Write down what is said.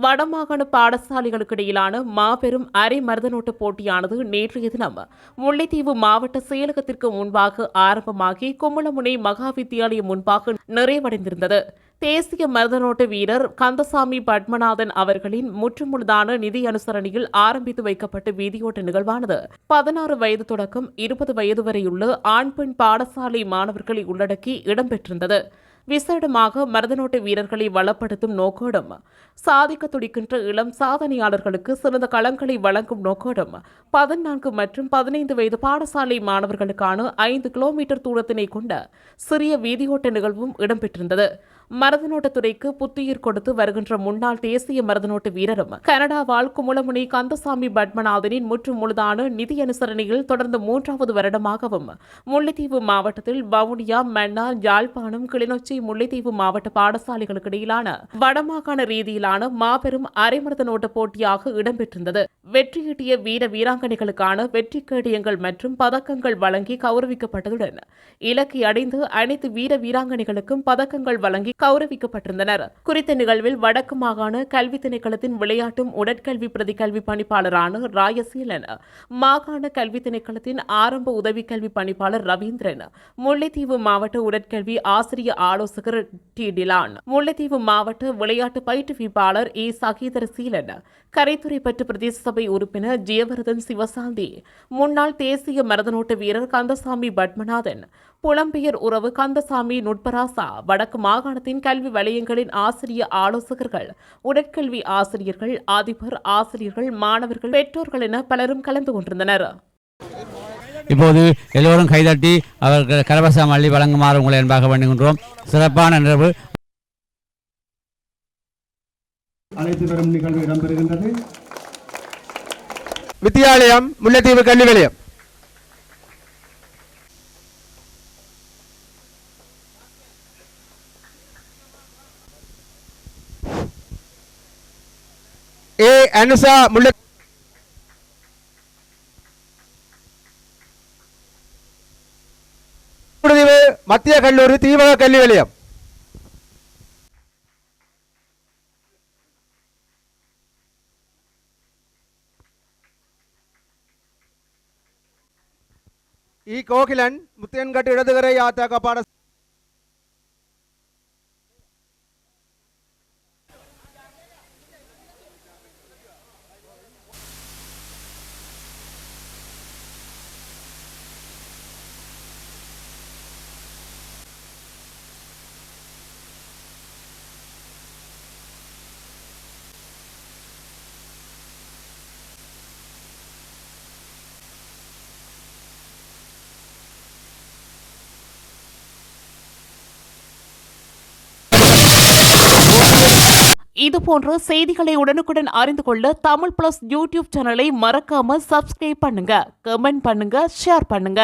வடமாகாண பாடசாலைகளுக்கு இடையிலான மாபெரும் அரை மருதநோட்டு போட்டியானது நேற்றைய தினம் முல்லைத்தீவு மாவட்ட செயலகத்திற்கு முன்பாக ஆரம்பமாகி கும்பலமுனை மகா வித்தியாலயம் முன்பாக நிறைவடைந்திருந்தது. தேசிய மருதநோட்டு வீரர் கந்தசாமி பத்மநாதன் அவர்களின் முற்றுமுழுதான நிதி அனுசரணையில் ஆரம்பித்து வைக்கப்பட்ட வீதியோட்ட நிகழ்வானது 16 வயது தொடக்கம் 20 வயது வரையுள்ள ஆண் பெண் பாடசாலை மாணவர்களை உள்ளடக்கி இடம்பெற்றிருந்தது. விசேடமாக மருதநோட்டு வீரர்களை வளப்படுத்தும் நோக்கோடும் சாதிக்க துடிக்கின்ற இளம் சாதனையாளர்களுக்கு சிறந்த களங்களை வழங்கும் நோக்கோடும் 14 மற்றும் 15 வயது பாடசாலை மாணவர்களுக்கான 5 கிலோமீட்டர் தூரத்தினை கொண்ட சிறிய வீதியோட்ட நிகழ்வும் இடம்பெற்றிருந்தது. மருதநோட்டத்துறைக்கு புத்துயிர் கொடுத்து வருகின்ற முன்னாள் தேசிய மருதநோட்டு வீரரும் கனடா வாழ் குமுளமுனை கந்தசாமி பத்மநாதனின் முற்று முழுதான நிதி அனுசரணையில் தொடர்ந்து 3வது வருடமாகவும் முல்லைத்தீவு மாவட்டத்தில் வவுனியா, மன்னார், யாழ்ப்பாணம், கிளிநொச்சி, முல்லைத்தீவு மாவட்ட பாடசாலைகளுக்கு இடையிலான வடமாகாண ரீதியிலான மாபெரும் அரைமருதநோட்டு போட்டியாக இடம்பெற்றிருந்தது. வெற்றியீட்டிய வீர வீராங்கனைகளுக்கான வெற்றி கேடயங்கள் மற்றும் பதக்கங்கள் வழங்கி கௌரவிக்கப்பட்டதுடன் இலக்கை அடைந்து அனைத்து வீர வீராங்கனைகளுக்கும் பதக்கங்கள் வழங்கி கௌரவிக்கப்பட்டிருந்தனர். குறித்த நிகழ்வில் வடக்கு மாகாண கல்வி திணைக்களத்தின் விளையாட்டும் உடற்கல்வி பிரதிகல்வி பணிப்பாளரான ராயசீலன், மாகாண கல்வி திணைக்களத்தின் ஆரம்ப உதவி கல்வி பணிப்பாளர் ரவீந்திரன், முல்லைத்தீவு மாவட்ட உடற்கல்வி ஆசிரிய ஆலோசகர் டி டிலான், முல்லைத்தீவு மாவட்ட விளையாட்டு பயிற்றுவிப்பாளர் ஏ சகீதர சீலன், கரைத்துறை பற்று பிரதேச சபை உறுப்பினர் ஜெயவர்தன் சிவசாந்தி, முன்னாள் தேசிய மருதநோட்டு வீரர் கந்தசாமி பத்மநாதன், புலம்பெயர் உறவு கந்தசாமி நுட்பராசா, வடக்கு மாகாணத்தின் கல்வி வலயங்களின் ஆசிரிய ஆலோசகர்கள், உடற்கல்வி ஆசிரியர்கள், அதிபர், ஆசிரியர்கள், மாணவர்கள், பெற்றோர்கள் என பலரும் கலந்து கொண்டிருந்தனர். இப்போது எல்லோரும் கைதட்டி அவர்கள் கரவசம் அள்ளி வழங்குமாறு உங்களை என்பாக வேண்டுகின்றோம். சிறப்பான நிகழ்வு அனைத்து பெறும் நிகழ்வு இடம்பெறுகின்றது. வித்தியாலயம், முல்லைத்தீவு கல்வி நிலையம். ஏ அனுசா முல்லை மத்திய கல்லூரி தீவக கல்வி நிலையம். இ கோகிலன் முத்தியன்கட்டு இடதுகரை யாத்தக பாட இதுபோன்ற செய்திகளை உடனுக்குடன் அறிந்து கொள்ள தமிழ் பிளஸ் யூடியூப் சேனலை மறக்காம சப்ஸ்கிரைப் பண்ணுங்க, கமெண்ட் பண்ணுங்க, ஷேர் பண்ணுங்க.